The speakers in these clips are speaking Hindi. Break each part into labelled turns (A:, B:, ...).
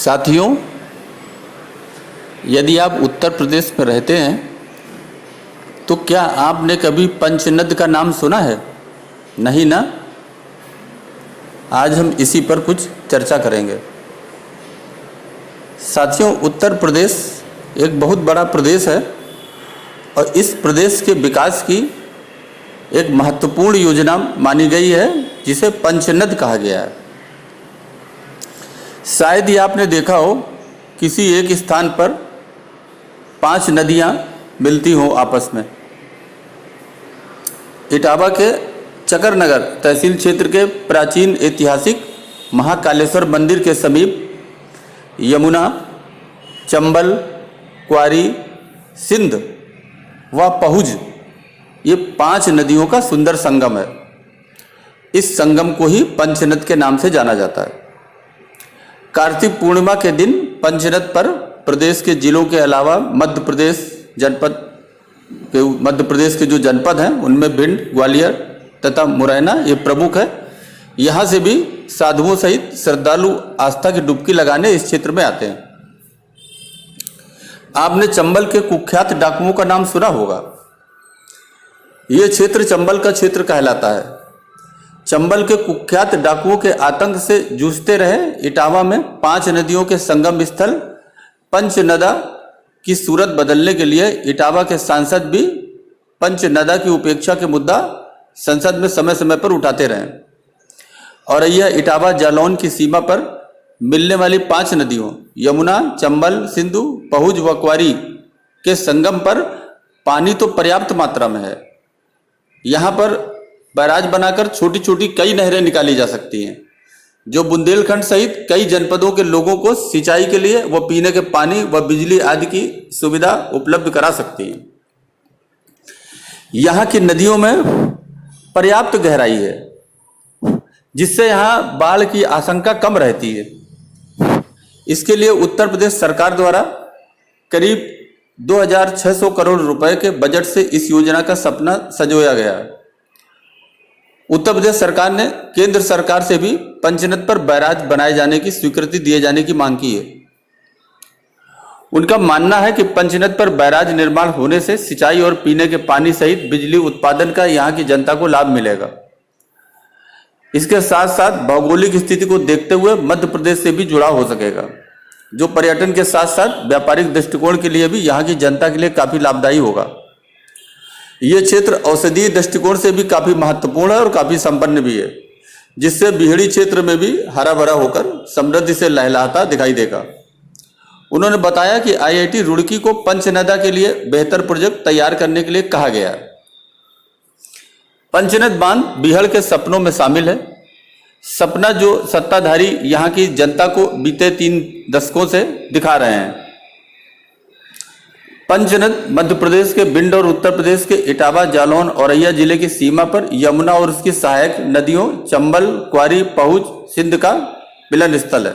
A: साथियों, यदि आप उत्तर प्रदेश में रहते हैं तो क्या आपने कभी पंचनद का नाम सुना है? नहीं ना? आज हम इसी पर कुछ चर्चा करेंगे। साथियों, उत्तर प्रदेश एक बहुत बड़ा प्रदेश है और इस प्रदेश के विकास की एक महत्वपूर्ण योजना मानी गई है जिसे पंचनद कहा गया है। शायद ही आपने देखा हो किसी एक स्थान पर 5 नदियां मिलती हों आपस में। इटावा के चकरनगर तहसील क्षेत्र के प्राचीन ऐतिहासिक महाकालेश्वर मंदिर के समीप यमुना, चंबल, क्वारी, सिंध व पहुज ये 5 नदियों का सुंदर संगम है। इस संगम को ही पंचनद के नाम से जाना जाता है। कार्तिक पूर्णिमा के दिन पंचनद पर प्रदेश के जिलों के अलावा मध्य प्रदेश के जो जनपद हैं उनमें भिंड, ग्वालियर तथा मुरैना ये प्रमुख है। यहाँ से भी साधुओं सहित श्रद्धालु आस्था की डुबकी लगाने इस क्षेत्र में आते हैं। आपने चंबल के कुख्यात डाकुओं का नाम सुना होगा। ये क्षेत्र चंबल का क्षेत्र कहलाता है। चंबल के कुख्यात डाकुओं के आतंक से जूझते रहे इटावा में 5 नदियों के संगम स्थल पंचनदा की सूरत बदलने के लिए इटावा के सांसद भी पंचनदा की उपेक्षा के मुद्दा संसद में समय समय पर उठाते रहे और यह इटावा जालौन की सीमा पर मिलने वाली 5 नदियों यमुना, चंबल, सिंधु, पहुज व क्वारी के संगम पर पानी तो पर्याप्त मात्रा में है। यहाँ पर बैराज बनाकर छोटी छोटी कई नहरें निकाली जा सकती हैं जो बुंदेलखंड सहित कई जनपदों के लोगों को सिंचाई के लिए व पीने के पानी व बिजली आदि की सुविधा उपलब्ध करा सकती हैं। यहाँ की नदियों में पर्याप्त गहराई है जिससे यहाँ बाढ़ की आशंका कम रहती है। इसके लिए उत्तर प्रदेश सरकार द्वारा करीब 2600 करोड़ रुपए के बजट से इस योजना का सपना संजोया गया है। उत्तर प्रदेश सरकार ने केंद्र सरकार से भी पंचनद पर बैराज बनाए जाने की स्वीकृति दिए जाने की मांग की है। उनका मानना है कि पंचनद पर बैराज निर्माण होने से सिंचाई और पीने के पानी सहित बिजली उत्पादन का यहाँ की जनता को लाभ मिलेगा। इसके साथ साथ भौगोलिक स्थिति को देखते हुए मध्य प्रदेश से भी जुड़ाव हो सकेगा, जो पर्यटन के साथ साथ व्यापारिक दृष्टिकोण के लिए भी यहाँ की जनता के लिए काफी लाभदायी होगा। ये क्षेत्र औषधीय दृष्टिकोण से भी काफी महत्वपूर्ण है और काफी संपन्न भी है, जिससे बिहड़ी क्षेत्र में भी हरा भरा होकर समृद्धि से लहलहाता दिखाई देगा। उन्होंने बताया कि IIT रुड़की को पंचनदा के लिए बेहतर प्रोजेक्ट तैयार करने के लिए कहा गया है। पंचनद बांध बिहड़ के सपनों में शामिल है। सपना जो सत्ताधारी यहाँ की जनता को बीते 3 दशकों से दिखा रहे हैं। पंचनद मध्य प्रदेश के भिंड और उत्तर प्रदेश के इटावा, जालौन, औरैया जिले की सीमा पर यमुना और उसकी सहायक नदियों चंबल, क्वारी, पहुज, सिंध का मिलन स्थल है।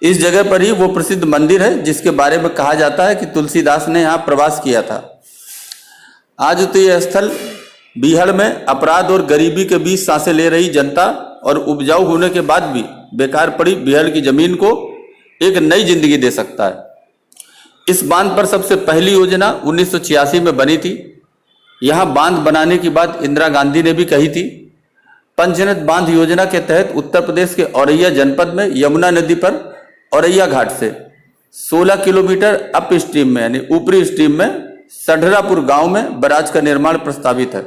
A: इस जगह पर ही वो प्रसिद्ध मंदिर है जिसके बारे में कहा जाता है कि तुलसीदास ने यहाँ प्रवास किया था। आज तो यह स्थल बिहार में अपराध और गरीबी के बीच सांसें ले रही जनता और उपजाऊ होने के बाद भी बेकार पड़ी बिहार की जमीन को एक नई जिंदगी दे सकता है। इस बांध पर सबसे पहली योजना 1986 में बनी थी। यहाँ बांध बनाने की बात इंदिरा गांधी ने भी कही थी। पंचनद बांध योजना के तहत उत्तर प्रदेश के औरैया जनपद में यमुना नदी पर औरैया घाट से 16 किलोमीटर अप स्ट्रीम में यानी ऊपरी स्ट्रीम में सढ़रापुर गांव में बैराज का निर्माण प्रस्तावित है।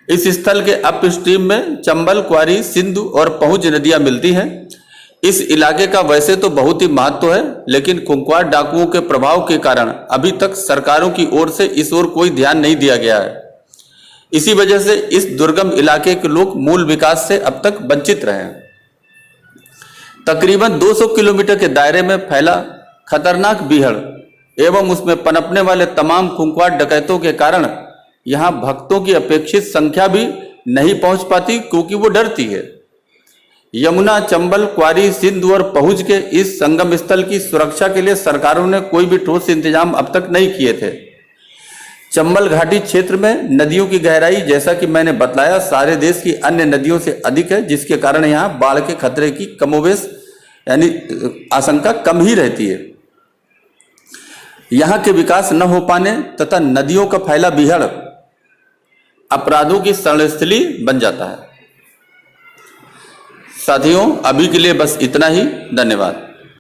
A: इस स्थल के अप स्ट्रीम में चंबल, क्वारी, सिंधु और पहुज नदियां मिलती हैं। इस इलाके का वैसे तो बहुत ही महत्व है, लेकिन खुंखार डाकुओं के प्रभाव के कारण अभी तक सरकारों की ओर से इस ओर कोई ध्यान नहीं दिया गया है। इसी वजह से इस दुर्गम इलाके के लोग मूल विकास से अब तक वंचित रहे हैं। तकरीबन 200 किलोमीटर के दायरे में फैला खतरनाक बिहड़ एवं उसमें पनपने वाले तमाम खुंखार डकैतों के कारण यहाँ भक्तों की अपेक्षित संख्या भी नहीं पहुंच पाती, क्योंकि वो डरती है। यमुना, चंबल, क्वारी, सिंधु और पहुज के इस संगम स्थल की सुरक्षा के लिए सरकारों ने कोई भी ठोस इंतजाम अब तक नहीं किए थे। चंबल घाटी क्षेत्र में नदियों की गहराई, जैसा कि मैंने बतलाया, सारे देश की अन्य नदियों से अधिक है, जिसके कारण यहाँ बाढ़ के खतरे की कमोबेश यानी आशंका कम ही रहती है। यहाँ के विकास न हो पाने तथा नदियों का फैला बीहड़ अपराधों की शरणस्थली बन जाता है। साथियों, अभी के लिए बस इतना ही। धन्यवाद।